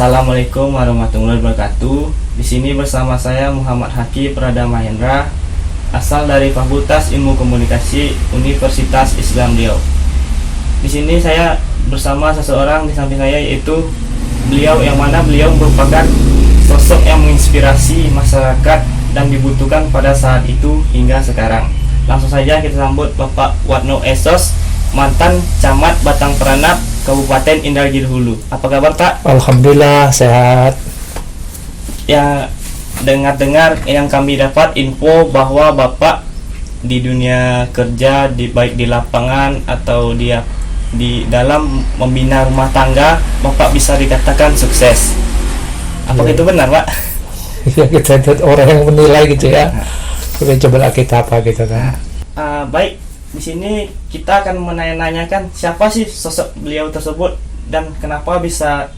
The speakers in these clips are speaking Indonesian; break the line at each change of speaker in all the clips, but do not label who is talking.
Assalamualaikum warahmatullahi wabarakatuh. Di sini bersama saya Muhammad Haki Prada Mahendra, asal dari Fakultas Ilmu Komunikasi Universitas Islam Riau. Di sini saya bersama seseorang di samping saya, yaitu beliau merupakan sosok yang menginspirasi masyarakat dan dibutuhkan pada saat itu hingga sekarang. Langsung saja kita sambut Bapak Wadno Esos, mantan Camat Batang Peranap, Kabupaten Indragiri Hulu. Apa kabar, Pak?
Alhamdulillah sehat.
Ya, dengar-dengar yang kami dapat info bahwa Bapak di dunia kerja, baik di lapangan atau di dalam membina rumah tangga, Bapak bisa dikatakan sukses. Apakah itu benar, Pak?
Ya, kita orang yang menilai gitu ya. Coba kita apa gitu kan.
Baik. Di sini kita akan menanyakan siapa sih sosok beliau tersebut dan kenapa bisa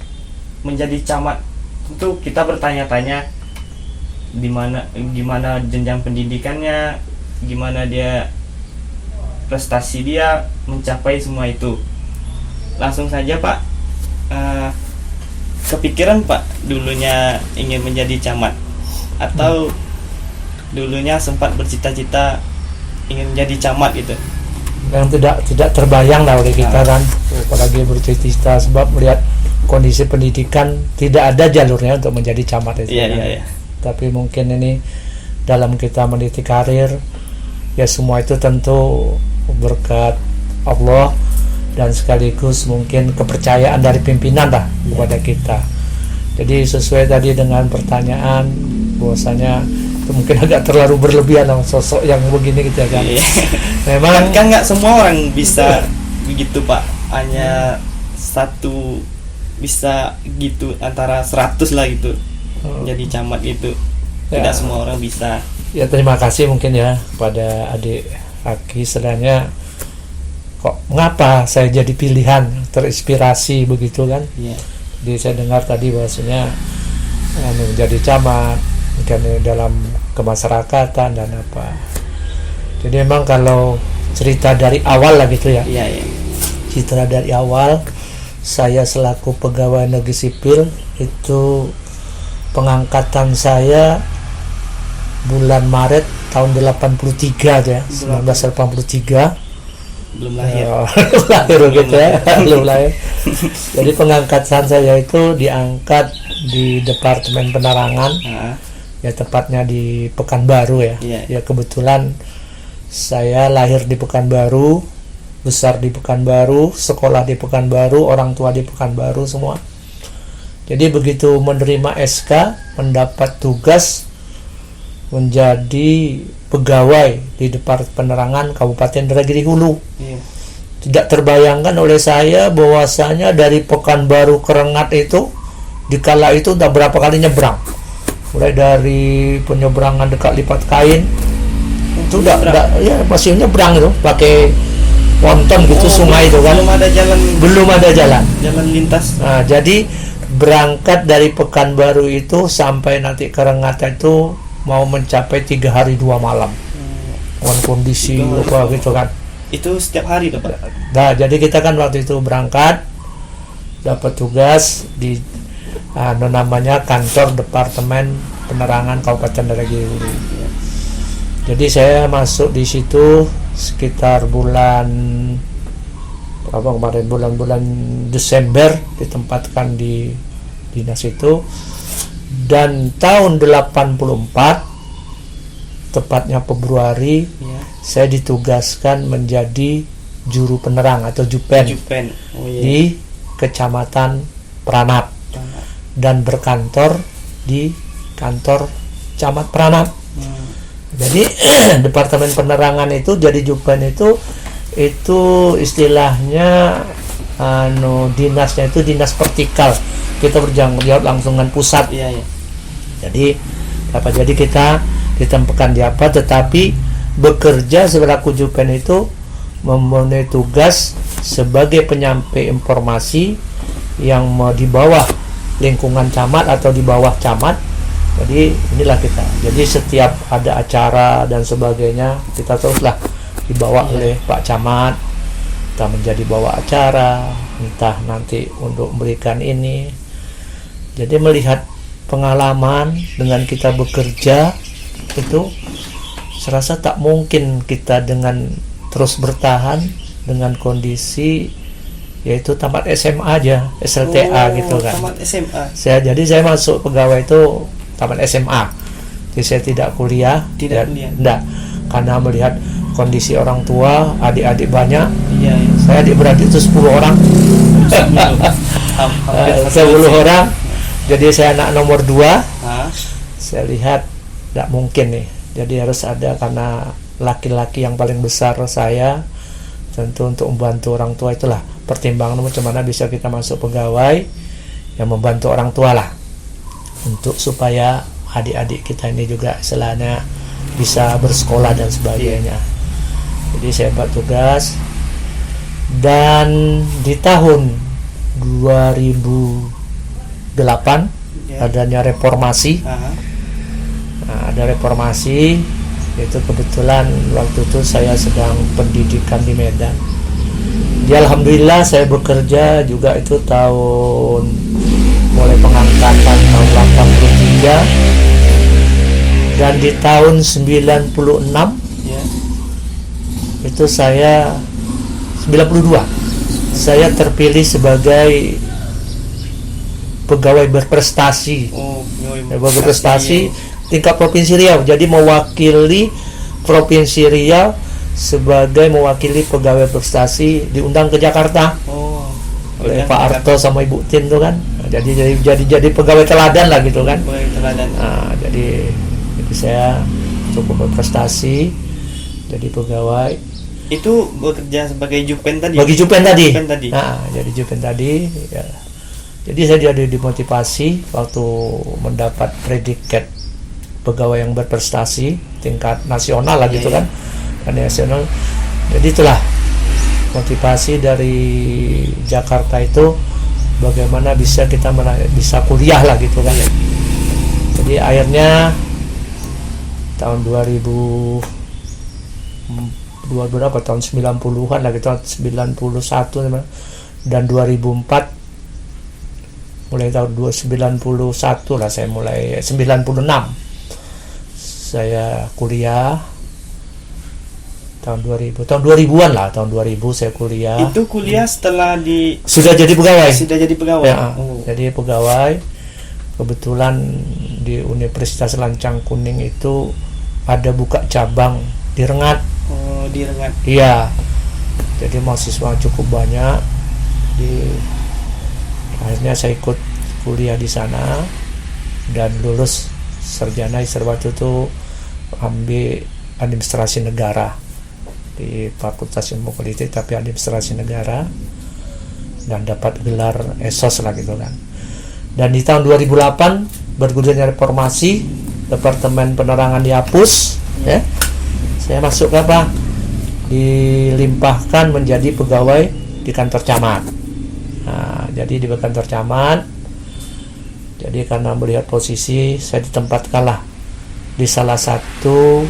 menjadi camat. Tentu kita bertanya-tanya gimana jenjang pendidikannya, gimana dia prestasi dia mencapai semua itu. Langsung saja, Pak. Kepikiran Pak dulunya ingin menjadi camat atau dulunya sempat bercita-cita ingin menjadi camat gitu?
Yang tidak terbayang lah oleh kita kan, apalagi bercita-cita, sebab melihat kondisi pendidikan tidak ada jalurnya untuk menjadi camat itu.
Iya.
Tapi mungkin ini dalam kita meniti karir, ya semua itu tentu berkat Allah dan sekaligus mungkin kepercayaan dari pimpinan lah kepada kita. Jadi sesuai tadi dengan pertanyaan, bahwasanya itu mungkin agak terlalu berlebihan sosok yang begini gitu kan. Memang
kan nggak semua orang bisa begitu, Pak. Hanya satu bisa gitu, antara 100 lah gitu. Jadi camat itu tidak semua orang bisa.
Ya, terima kasih mungkin ya kepada adik Haki, sebenarnya kok mengapa saya jadi pilihan, terinspirasi begitu kan. Jadi saya dengar tadi bahwasanya menjadi camat mungkin dalam kemasyarakatan dan apa. Jadi memang kalau cerita dari awal lah gitu ya. Cerita dari awal, saya selaku pegawai negeri sipil itu pengangkatan saya bulan Maret tahun 83 ya, 1983.
Belum lahir.
Gitu ya. Belum lahir. Jadi pengangkatan saya itu diangkat di Departemen Penerangan. Ya, tepatnya di Pekanbaru ya. Ya, kebetulan saya lahir di Pekanbaru, besar di Pekanbaru, sekolah di Pekanbaru, orang tua di Pekanbaru semua. Jadi begitu menerima SK, mendapat tugas menjadi pegawai di Departemen Penerangan Kabupaten Indragiri Hulu. Tidak terbayangkan oleh saya bahwasanya dari Pekanbaru ke Rengat itu dikala itu udah berapa kali nyebrang. Mulai dari penyeberangan dekat Lipat Kain itu masih nyebrang itu pakai ponton gitu, sungai itu kan. Belum ada jalan
lintas.
Nah, jadi berangkat dari Pekanbaru itu sampai nanti ke Rengat itu mau mencapai 3 hari 2 malam dengan kondisi apa gitu kan.
Itu setiap hari tuh, Pak?
Nah, jadi kita kan waktu itu berangkat dapat tugas di namanya kantor Departemen Penerangan Kabupaten Indragiri Hulu. Jadi saya masuk di situ sekitar bulan Desember, ditempatkan di dinas itu, dan tahun 84 tepatnya Februari saya ditugaskan menjadi juru penerang atau jupen. Di Kecamatan Peranap dan berkantor di kantor Camat Peranap. Jadi Departemen Penerangan itu jadi jupen itu istilahnya dinasnya itu dinas vertikal, kita berjangkau jawab langsung dengan pusat. Jadi kita ditempatkan di apa, tetapi bekerja selaku jupen itu memenuhi tugas sebagai penyampai informasi yang di bawah lingkungan camat atau di bawah camat. Jadi inilah kita. Jadi setiap ada acara dan sebagainya, kita teruslah dibawa oleh Pak Camat. Kita menjadi bawa acara, entah nanti untuk memberikan ini Jadi melihat pengalaman dengan kita bekerja itu, serasa tak mungkin kita dengan terus bertahan dengan kondisi yaitu tamat SMA aja, SLTA gitu kan.
Tamat SMA.
Saya masuk pegawai itu tamat SMA. Jadi saya tidak kuliah. Enggak, karena melihat kondisi orang tua, adik-adik banyak.
Iya.
Saya adik-beradik itu 10 orang. 10 orang. Jadi saya anak nomor 2. Saya lihat tidak mungkin nih. Jadi harus ada, karena laki-laki yang paling besar saya, tentu untuk membantu orang tua itulah pertimbangan bagaimana bisa kita masuk pegawai yang membantu orang tua lah, untuk supaya adik-adik kita ini juga istilahnya bisa bersekolah dan sebagainya. Jadi saya buat tugas, dan di tahun 2008 adanya reformasi. Nah, ada reformasi, itu kebetulan waktu itu saya sedang pendidikan di Medan. Jadi alhamdulillah saya bekerja juga itu tahun mulai pengangkatan tahun 83, dan di tahun 96 itu saya 92 saya terpilih sebagai pegawai berprestasi. Berprestasi tingkat Provinsi Riau. Jadi mewakili Provinsi Riau sebagai mewakili pegawai prestasi, diundang ke Jakarta oleh Pak Arto sama Ibu Tin tuh kan. Jadi pegawai teladan lah gitu kan. Nah, jadi saya cukup berprestasi jadi pegawai.
Itu bekerja sebagai Jupen tadi.
Bagi Jupen tadi. Nah, jadi Jupen tadi ya. Jadi saya jadi dimotivasi waktu mendapat predikat pegawai yang berprestasi tingkat nasional lah gitu kan. Nasional. Jadi itulah motivasi dari Jakarta itu, bagaimana bisa kita bisa kuliah lah gitu kan. Jadi akhirnya tahun 2000 berapa, tahun 90-an lah gitu, 91 dan 2004, mulai tahun 1991 lah saya mulai, 96 saya kuliah. Tahun 2000-an lah, tahun 2000 saya kuliah.
Itu kuliah setelah
sudah jadi pegawai.
Ya,
jadi pegawai. Kebetulan di Universitas Lancang Kuning itu ada buka cabang di Rengat.
Di Rengat.
Iya. Jadi mahasiswa cukup banyak. Akhirnya saya ikut kuliah di sana dan lulus sarjana waktu itu ambil administrasi negara di Fakultas Ilmu Politik, tapi administrasi negara, dan dapat gelar esos lah gitu kan. Dan di tahun 2008 bergulirnya reformasi, Departemen Penerangan dihapus, ya. Saya masuk ke apa? Dilimpahkan menjadi pegawai di kantor camat. Nah, jadi di kantor camat. Jadi karena melihat posisi, saya ditempatkanlah di salah satu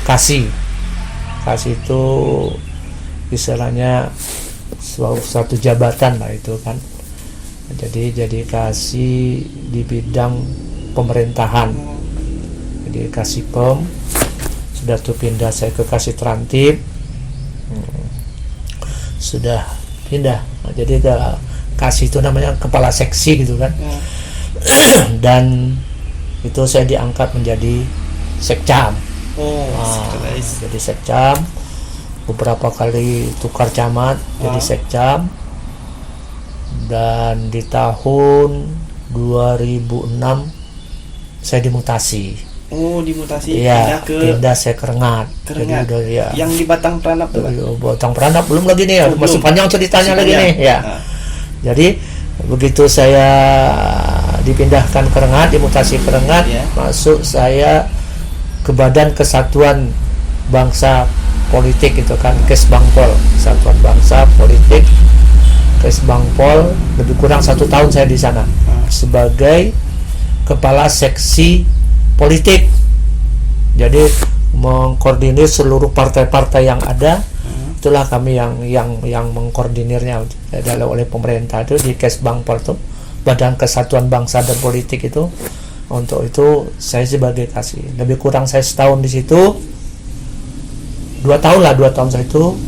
kasih itu istilahnya suatu jabatan lah itu kan. Jadi kasih di bidang pemerintahan. Jadi kasih pem, sudah tuh pindah saya ke kasih Trantip, sudah pindah. Nah, jadi ke kasih itu namanya kepala seksi gitu kan. Dan itu saya diangkat menjadi sekcam. Jadi sekcam, beberapa kali tukar camat jadi sekcam, dan di tahun 2006 saya dimutasi.
Dimutasi.
Iya, pindah saya ke Rengat. Jadi udah, ya.
Yang di Batang Peranap tuh.
Batang Peranap belum lagi nih ya, masih panjang ceritanya lagi nih ya. Jadi begitu saya dipindahkan ke Rengat, dimutasi ke Rengat, masuk saya ke Badan Kesatuan Bangsa Politik itu kan, Kesbangpol, Kesatuan Bangsa Politik, Kesbangpol. Lebih kurang 1 tahun saya di sana sebagai kepala seksi politik. Jadi mengkoordinir seluruh partai-partai yang ada. Itulah kami yang mengkoordinirnya adalah oleh pemerintah itu di Kesbangpol tuh Badan Kesatuan Bangsa dan Politik itu. Untuk itu saya sebagai kasih lebih kurang saya setahun di situ, 2 tahun saya itu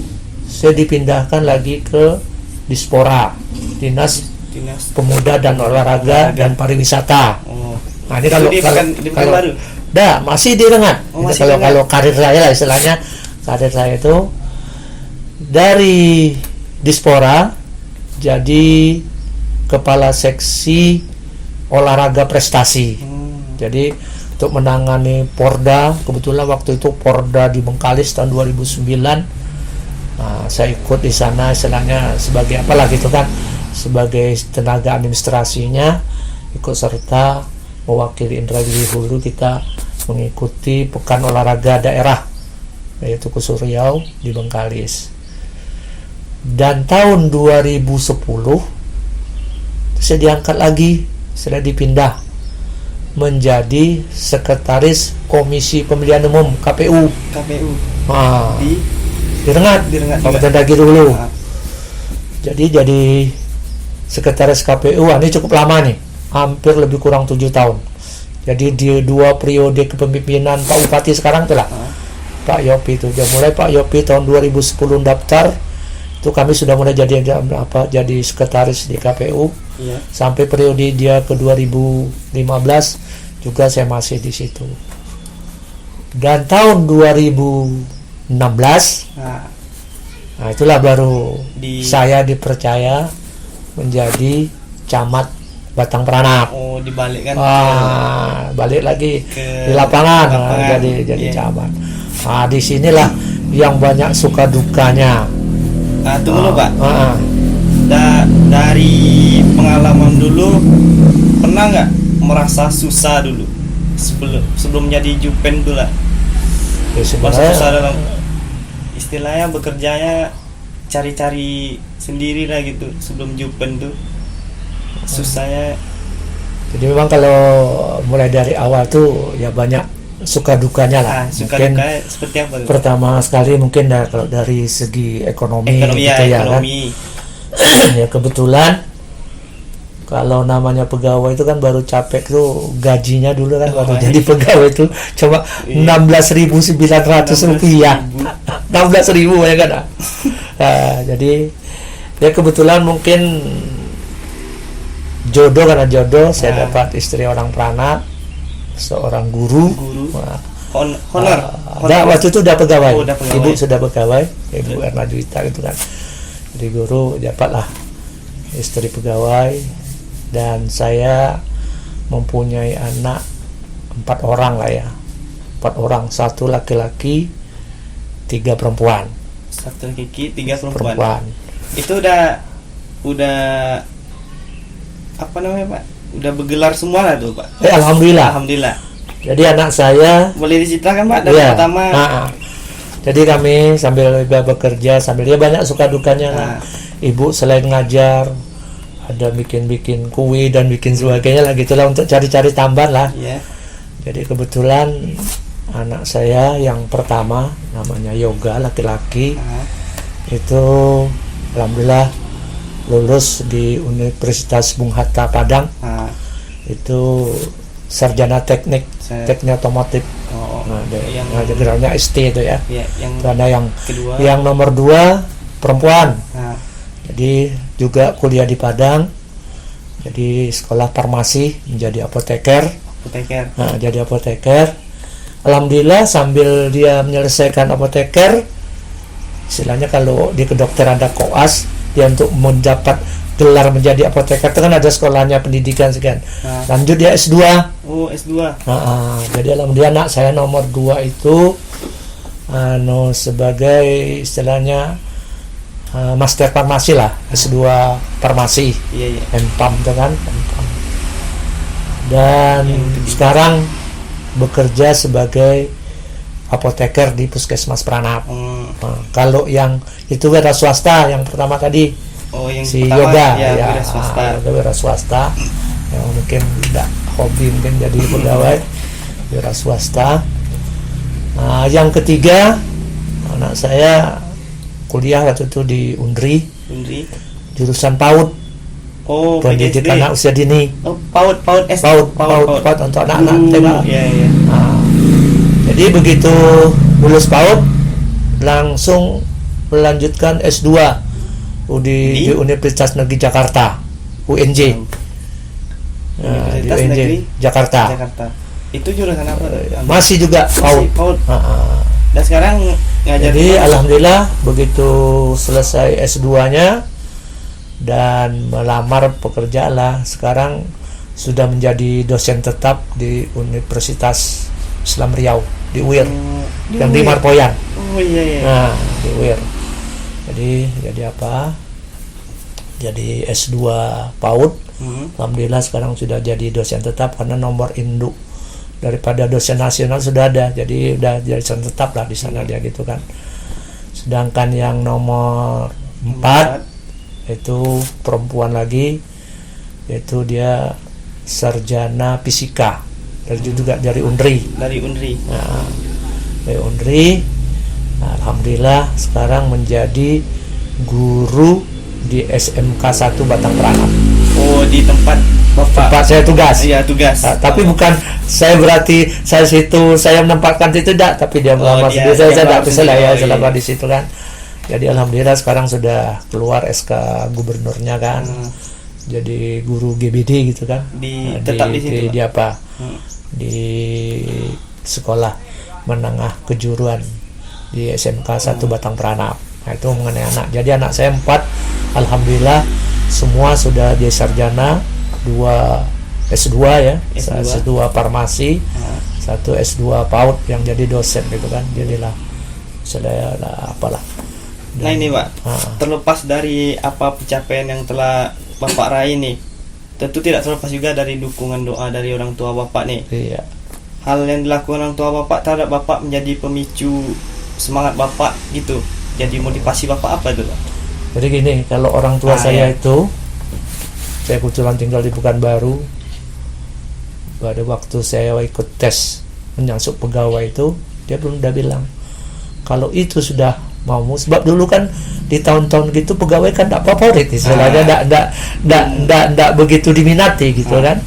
saya dipindahkan lagi ke Dispora, Dinas Pemuda dan Olahraga dan Pariwisata. Nah ini kalau
baru.
Masih di Rengat. Kalau karir saya lah istilahnya, karir saya itu dari Dispora jadi kepala seksi olahraga prestasi. Jadi untuk menangani Porda, kebetulan waktu itu Porda di Bengkalis tahun 2009. Nah, saya ikut di sana istilahnya sebagai apalah gitu kan, sebagai tenaga administrasinya, ikut serta mewakili Indragiri Hulu. Kita mengikuti pekan olahraga daerah yaitu Khusus Riau di Bengkalis. Dan tahun 2010 saya diangkat lagi, saya dipindah menjadi sekretaris Komisi Pemilihan Umum KPU. Nah, di Rengat Kabupaten Indragiri Hulu. Jadi sekretaris KPU ini cukup lama nih, hampir lebih kurang 7 tahun. Jadi di 2 periode kepemimpinan Pak Bupati sekarang itulah Pak Yopi itu. Mulai Pak Yopi tahun 2010 daftar, itu kami sudah mulai jadi sekretaris di KPU. Sampai periode dia ke 2015 juga saya masih di situ. Dan tahun 2016 nah itulah baru saya dipercaya menjadi camat Batang Peranap.
Dibalikkan.
Balik lagi di lapangan. Jadi camat. Nah, disinilah yang banyak suka dukanya.
Tunggu Pak. Dari pengalaman dulu, pernah nggak merasa susah dulu sebelum jadi Jupen dulu lah? Merasa susah dalam istilahnya bekerjanya, cari-cari sendiri lah gitu sebelum Jupen tuh susahnya.
Jadi memang kalau mulai dari awal tuh ya banyak suka dukanya lah. Mungkin
duka seperti apa?
Pertama sekali mungkin kalau dari segi ekonomi gitu ya kan. Ya kebetulan kalau namanya pegawai itu kan baru capek tuh gajinya dulu kan baru jadi pegawai itu cuma 16.900 rupiah. 16.000 ya kan. Nah, jadi ya kebetulan mungkin karena jodoh saya dapat istri orang Peranap, seorang guru.
Honor.
Waktu itu udah pegawai. Ibu sudah pegawai, Ibu Erna Juwita gitu kan. Jadi guru dapatlah istri pegawai, dan saya mempunyai anak 4 orang lah ya. 4 orang, 1 laki-laki, 3 perempuan.
1 laki-laki, 3 perempuan. Itu udah apa namanya Pak? Udah bergelar semua lah tuh Pak. Alhamdulillah. Jadi anak saya boleh diceritakan Pak dari pertama.
Jadi kami sambil bekerja, sambil dia banyak suka dukanya. Ibu selain ngajar, ada bikin kue dan bikin sebagainya lah gitulah untuk cari-cari tambahan lah. Jadi kebetulan anak saya yang pertama namanya Yoga, laki-laki, itu alhamdulillah lulus di Universitas Bung Hatta Padang. Itu sarjana teknik otomotif. Gelarnya ST itu ya. Karena yang kedua, yang nomor 2 perempuan. Jadi juga kuliah di Padang. Jadi sekolah farmasi menjadi apoteker. Jadi apoteker. Alhamdulillah sambil dia menyelesaikan apoteker, istilahnya kalau di kedokteran ada koas, dia untuk mendapat gelar menjadi apoteker itu kan ada sekolahnya pendidikan sekian. Lanjut dia S2. S2. Jadi alhamdulillah anak saya nomor 2 itu sebagai istilahnya master farmasi lah, S2 farmasi. MPAM itu kan. Dan sekarang bekerja sebagai apoteker di Puskesmas Peranap. Kalau yang itu wira swasta yang pertama tadi.
Yang
si
pertama,
Yoga wira swasta yang mungkin tidak hobi, mungkin jadi pegawai wira swasta. Yang ketiga anak saya kuliah waktu itu di Undri jurusan PAUD.
Oh,
pendidik
PDSD.
anak usia dini.
Oh, PAUD SD.
PAUD untuk anak-anak TK.
Iya, iya.
Nah, jadi begitu lulus PAUD langsung melanjutkan S2 di Universitas Negeri Jakarta, UNJ.
Universitas
di UNJ
Negeri
Jakarta.
Jakarta. Itu jurusan apa?
Masih juga PAUD.
PAUD.
Ah.
Dan sekarang ngajar
Jadi
di mana?
alhamdulillah begitu selesai S2-nya dan melamar pekerjaan lah, sekarang sudah menjadi dosen tetap di Universitas Islam Riau di UIR, yang di
UIR.
Marpoyan.
Oh iya iya.
Nah, di UIR. Jadi apa? Jadi S2 PAUD. Alhamdulillah sekarang sudah jadi dosen tetap karena nomor induk daripada dosen nasional sudah ada, jadi udah jadi dosen tetap lah di sana dia gitu kan. Sedangkan yang nomor 4 itu perempuan lagi, yaitu dia sarjana fisika juga dari UNRI.
Dari UNRI.
Nah, dari UNRI, alhamdulillah sekarang menjadi guru di SMK 1 Batang Peranap.
Oh, di tempat Bapak.
Tempat saya tugas.
Iya, tugas.
Tapi bukan saya berarti saya menempatkan itu tidak, tapi dia melamar sendiri. Saya tidak bisa lah ya selama di situ kan. Jadi alhamdulillah sekarang sudah keluar SK gubernurnya kan. Jadi guru GBD gitu kan.
Tetap di situ.
Di apa? Di sekolah menengah kejuruan di SMK 1 Batang Peranap. Nah, itu mengenai anak. Jadi anak saya 4 alhamdulillah semua sudah jadi sarjana, 2 S2 ya, S2 farmasi, 1 S2 PAUD yang jadi dosen gitu kan. Jadilah saya lah apalah.
Nah ini Pak, terlepas dari apa pencapaian yang telah Bapak raih nih, tentu tidak terlepas juga dari dukungan doa dari orang tua Bapak nih.
Iya.
Hal yang dilakukan orang tua Bapak terhadap Bapak menjadi pemicu semangat Bapak gitu. Jadi motivasi Bapak apa itu Pak?
Jadi gini, kalau orang tua saya itu, saya kebetulan tinggal di Pekanbaru. Pada waktu saya ikut tes menyangkut pegawai itu, dia belum udah bilang kalau itu sudah mau, sebab dulu kan di tahun-tahun gitu pegawai kan tidak favorit istilahnya, tidak begitu diminati gitu kan.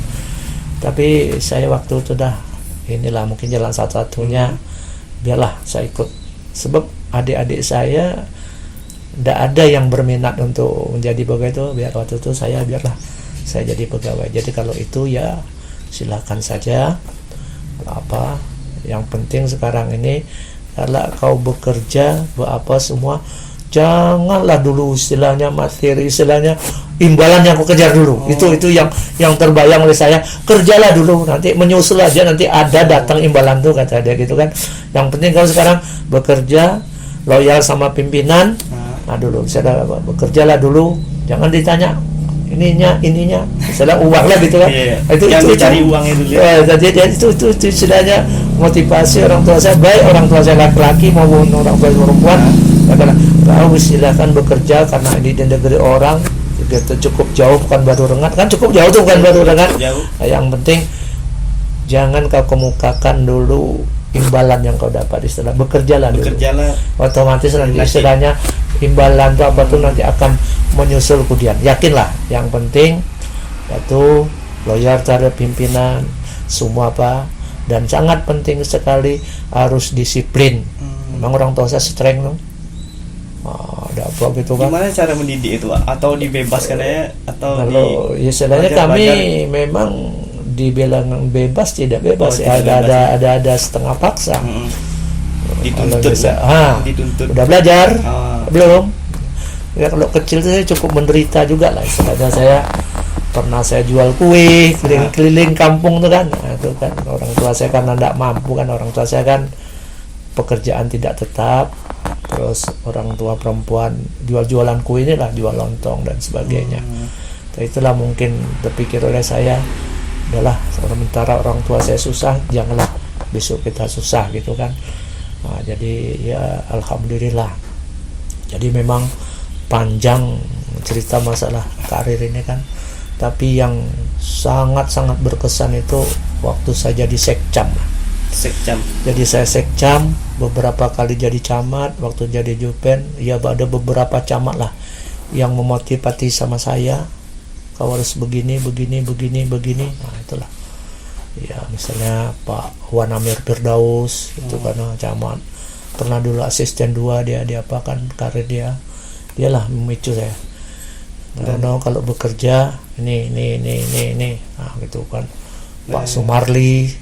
Tapi saya waktu itu dah inilah mungkin jalan satu-satunya, biarlah saya ikut, sebab adik-adik saya tidak ada yang berminat untuk menjadi pegawai itu, biar waktu itu biarlah saya jadi pegawai. Jadi kalau itu ya silakan saja, apa yang penting sekarang ini kalau kau bekerja apa semua, janganlah dulu istilahnya materi, istilahnya imbalan yang kau kejar dulu. Itu yang terbayang oleh saya, kerjalah dulu, nanti menyusul aja, nanti ada datang imbalan tuh kata dia gitu kan. Yang penting kau sekarang bekerja loyal sama pimpinan. Nah dulu saya bekerjalah dulu, jangan ditanya ininya, misalnya uang lah gitu kan. Itu cari uangnya dulu. Jadi itu istilahnya motivasi orang tua saya, baik orang tua saya laki-laki maupun orang tua saya perempuan. Kau silakan bekerja karena ini di negeri orang gitu, cukup jauh bukan Batu Rengat kan, cukup jauh tuh bukan Batu Rengat. Yang penting jangan kau kemukakan dulu imbalan yang kau dapat, istilah bekerjalah dulu. Otomatis nanti istilahnya imbalan itu apa tuh nanti akan menyusul kemudian. Yakinlah, yang penting itu loyal terhadap pimpinan semua apa, dan sangat penting sekali harus disiplin. Memang orang tua saya streng dong. Ada apa gitu kan.
Gimana cara mendidik itu Pak? Atau dibebaskan aja atau
kalau istilahnya kami memang dibilang bebas tidak bebas, ada setengah paksa.
Dituntut. Dituntut.
Udah belajar? Belum. Ya kalau kecil saya cukup menderita juga lah. Istilahnya saya pernah jual kue keliling kampung tuh kan. Nah, itu kan orang tua saya karena tidak mampu kan, orang tua saya kan pekerjaan tidak tetap. Terus orang tua perempuan jualan kue ini lah, jual lontong dan sebagainya. Itulah mungkin terpikir oleh saya, adalah sementara orang tua saya susah, janganlah besok kita susah gitu kan. Nah, jadi ya alhamdulillah. Jadi memang panjang cerita masalah karir ini kan, tapi yang sangat-sangat berkesan itu waktu saya jadi sekcam. Jadi saya sekcam, beberapa kali jadi camat, waktu jadi jupen, ya ada beberapa camat lah yang memotivasi sama saya kau harus begini. Nah, itulah. Ya, misalnya Pak Wan Amir Firdaus itu kan camat, pernah dulu asisten 2, dia diapakan karir dialah memicu saya. Karena kalau bekerja ini nah gitu kan. Pak Sumarli,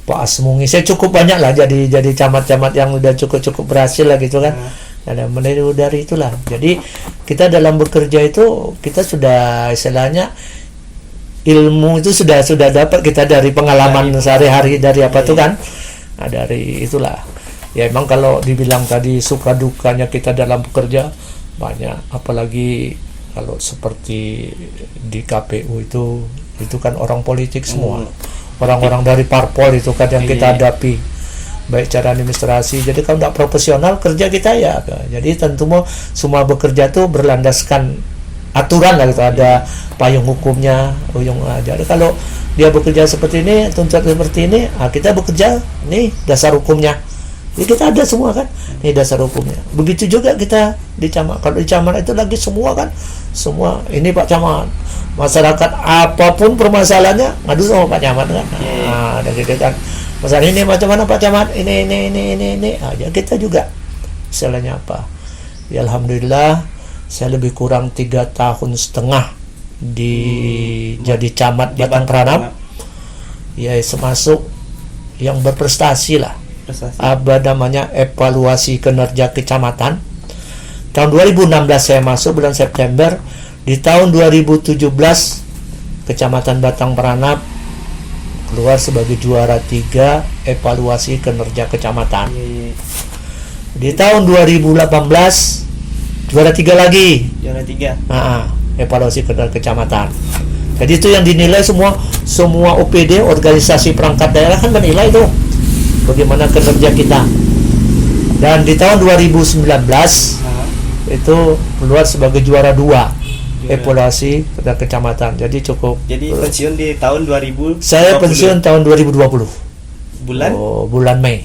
Pak Asmungi, saya cukup banyak lah jadi camat-camat yang udah cukup berhasil lah gitu kan. Ada dari itulah. Jadi kita dalam bekerja itu kita sudah istilahnya ilmu itu sudah dapat kita dari pengalaman sehari-hari, dari apa tuh kan. Nah, dari itulah. Ya emang kalau dibilang tadi suka dukanya kita dalam bekerja banyak, apalagi kalau seperti di KPU itu kan orang politik semua. Orang-orang dari parpol itu kan yang kita hadapi, baik cara administrasi. Jadi kalau tidak profesional kerja kita ya. Jadi tentu semua bekerja tuh berlandaskan aturan lah gitu, ada payung hukumnya. Jadi kalau dia bekerja seperti ini, tuntut seperti ini, kita bekerja nih dasar hukumnya. Jadi kita ada semua kan, ini dasar hukumnya. Begitu juga kita di camat. Kalau di camat itu lagi semua kan, semua ini Pak Camat. Masyarakat apapun permasalahannya ngadu sama Pak Camat kan. Nah, ada gitu kan. Masalah ini macam mana Pak Camat? Ini. Ya kita juga istilahnya apa? Ya alhamdulillah saya lebih kurang 3,5 tahun jadi camat Batang Peranap. Ya termasuk yang berprestasi lah. Apa namanya, evaluasi kinerja kecamatan. Tahun 2016 saya masuk bulan September. Di tahun 2017 Kecamatan Batang Peranap keluar sebagai juara 3 evaluasi kinerja kecamatan. Di tahun 2018 juara 3 lagi.
Juara 3.
Evaluasi kinerja kecamatan. Jadi itu yang dinilai semua OPD, organisasi perangkat daerah kan menilai itu bagaimana kinerja kita. Dan di tahun 2019 itu keluar sebagai juara 2 evaluasi pada kecamatan. Jadi cukup.
Jadi pensiun di tahun 2000.
Saya pensiun tahun 2020.
Bulan?
Bulan Mei.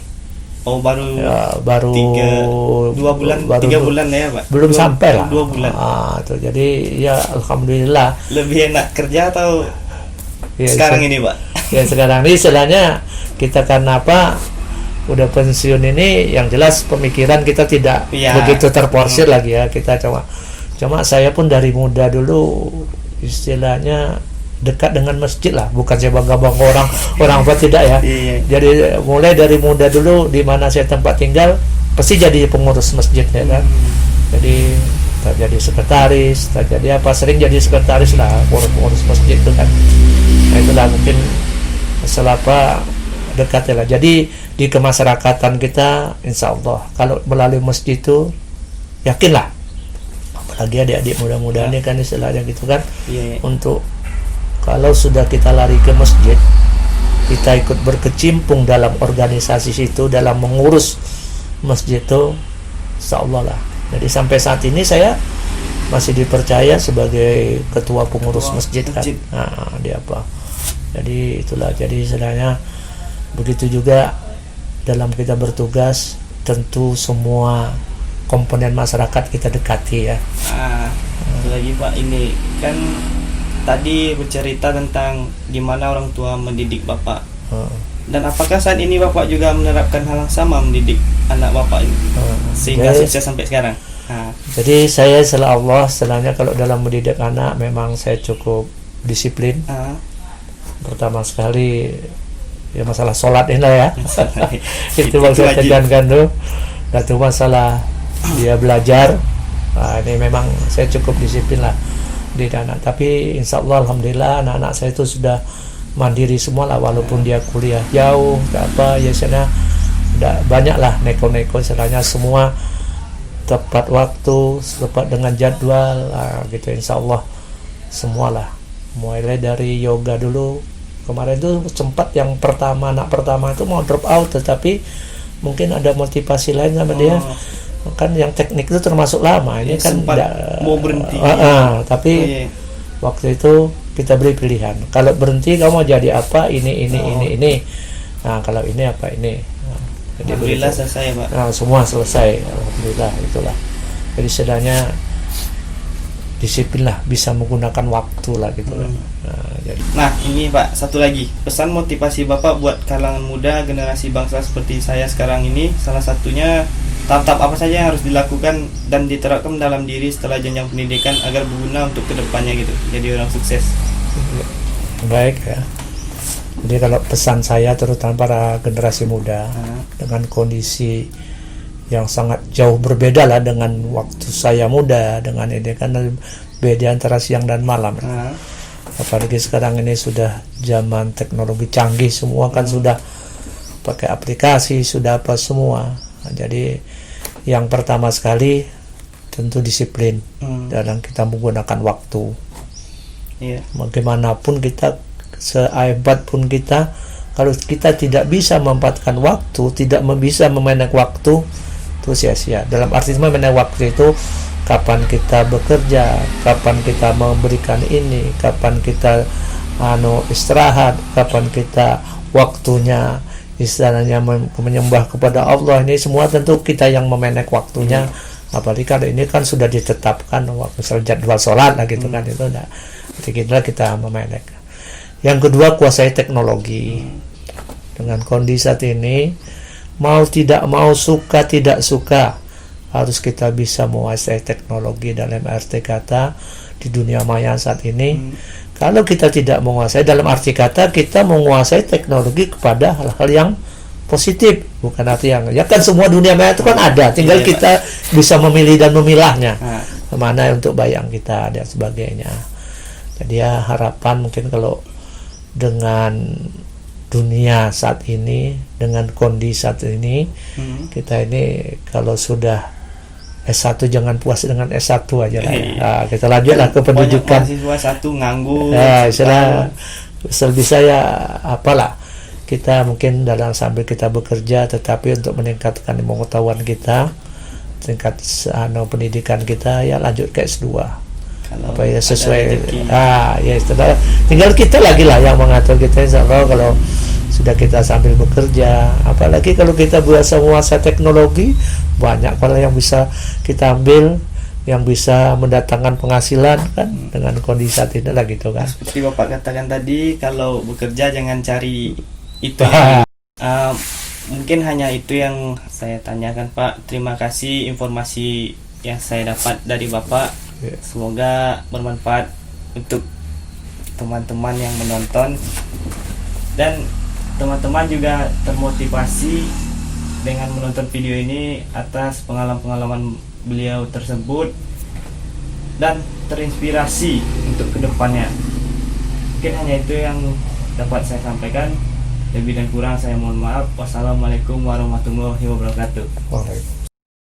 Baru.
Ya, baru
2 bulan, 3 bulan ya Pak.
Belum sampai lah.
2 bulan.
Tuh, jadi ya alhamdulillah.
Lebih enak kerja atau sekarang ini Pak?
Ya sekarang ini istilahnya kita karena apa? Udah pensiun ini, yang jelas pemikiran kita tidak begitu terporsir lagi ya. Kita cuma saya pun dari muda dulu istilahnya dekat dengan masjid lah, bukan saya bangga orang apa tidak ya. Jadi mulai dari muda dulu di mana saya tempat tinggal pasti jadi pengurus masjid ya kan. Jadi tak jadi sekretaris, tak jadi apa, sering jadi sekretaris lah, pengurus masjid itu kan. Nah itulah mungkin selapa dekat lah. Jadi di kemasyarakatan kita insya Allah kalau melalui masjid itu yakinlah, apalagi adik-adik muda-muda ini kan istilahnya gitu kan, untuk kalau sudah kita lari ke masjid, kita ikut berkecimpung dalam organisasi situ, dalam mengurus masjid itu, insya Allah lah. Jadi sampai saat ini saya masih dipercaya sebagai ketua pengurus masjid kan. Nah, dia apa? Jadi itulah. Jadi sebenarnya begitu juga dalam kita bertugas, tentu semua komponen masyarakat kita dekati ya.
Lagi Pak, ini kan tadi bercerita tentang gimana orang tua mendidik Bapak. Dan apakah saat ini Bapak juga menerapkan hal yang sama mendidik anak Bapak ini sehingga sukses sampai sekarang?
Jadi saya setelah Allah, setelahnya kalau dalam mendidik anak memang saya cukup disiplin. Pertama sekali ya masalah sholat ini lah ya. Itu yang saya tekankan tuh. Satu masalah dia belajar. Ini memang saya cukup disiplin lah di anak. Tapi insya Allah alhamdulillah anak-anak saya itu sudah mandiri semua lah, walaupun dia kuliah jauh apa ya, sana udah banyak lah neko-neko istilahnya, semua tepat waktu, tepat dengan jadwal gitu insya Allah semualah. Mulai dari yoga dulu, kemarin itu sempat yang pertama, anak pertama itu mau drop out, tetapi mungkin ada motivasi lain sama dia kan, yang teknik itu termasuk lama ini kan
mau berhenti
tapi waktu itu kita beri pilihan, kalau berhenti kamu mau jadi apa, ini. Nah kalau ini apa ini. Jadi
alhamdulillah selesai Pak.
Semua selesai alhamdulillah, itulah. Jadi sedangnya disiplin lah, bisa menggunakan waktu lah gitu kan.
Nah ini Pak, satu lagi pesan motivasi Bapak buat kalangan muda generasi bangsa seperti saya sekarang ini, salah satunya tahap-tahap apa saja yang harus dilakukan dan diterapkan dalam diri setelah jenjang pendidikan agar berguna untuk kedepannya gitu, jadi orang sukses.
Baik ya. Jadi kalau pesan saya terutama para generasi muda dengan kondisi yang sangat jauh berbeda lah dengan waktu saya muda, dengan ini kan beda antara siang dan malam. Apalagi sekarang ini sudah zaman teknologi canggih, semua kan sudah pakai aplikasi, sudah apa semua. Nah, jadi yang pertama sekali tentu disiplin dalam kita menggunakan waktu. Bagaimanapun kita, sehebat pun kita, kalau kita tidak bisa memanfaatkan waktu, tidak bisa memanage waktu, itu sia-sia. Dalam arti memanage waktu itu kapan kita bekerja, kapan kita memberikan ini, kapan kita istirahat, kapan kita waktunya istilahnya menyembah kepada Allah. Ini semua tentu kita yang memanage waktunya. Apalagi kalau ini kan sudah ditetapkan waktu jadwal sholat lah gitu kan, itu udah kita memanage. Yang kedua, kuasai teknologi. Dengan kondisi saat ini, mau tidak mau, suka tidak suka, harus kita bisa menguasai teknologi dalam arti kata di dunia maya saat ini. Kalau kita tidak menguasai, dalam arti kata kita menguasai teknologi kepada hal-hal yang positif, bukan arti yang ya kan semua dunia maya itu kan ada, tinggal kita bisa memilih dan memilahnya mana untuk bayang kita dan sebagainya. Jadi ya harapan mungkin kalau dengan dunia saat ini, dengan kondisi saat ini, kita ini kalau sudah S1 jangan puas dengan S1 aja lah. Nah, kita lanjutlah ke pendidikan.
Mahasiswa satu nganggur.
Bisa ya apalah. Kita mungkin dalam sambil kita bekerja, tetapi untuk meningkatkan pengetahuan kita, tingkat pendidikan kita, ya lanjut ke S2. Apa ya sesuai. Ya tinggal kita lagi lah yang mengatur kita, insya Allah kalau sudah kita sambil bekerja, apalagi kalau kita biasa menguasai teknologi, banyak kalau yang bisa kita ambil, yang bisa mendatangkan penghasilan kan dengan kondisi saat ini lah gitu kan.
Seperti Bapak katakan tadi, kalau bekerja jangan cari itu. Mungkin hanya itu yang saya tanyakan Pak. Terima kasih informasi yang saya dapat dari Bapak. Semoga bermanfaat untuk teman-teman yang menonton, dan teman-teman juga termotivasi dengan menonton video ini atas pengalaman-pengalaman beliau tersebut dan terinspirasi untuk kedepannya. Mungkin hanya itu yang dapat saya sampaikan. Lebih dan kurang saya mohon maaf. Wassalamualaikum warahmatullahi wabarakatuh.